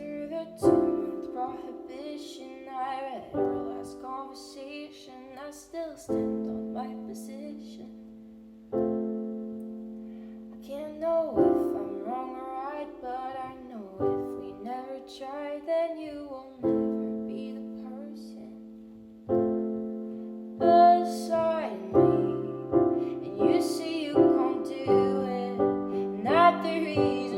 After the 2-month prohibition, I read our last conversation. I still stand on my position. I can't know if I'm wrong or right, but I know if we never try, then you will never be the person beside me. And you say you can't do it, not the reason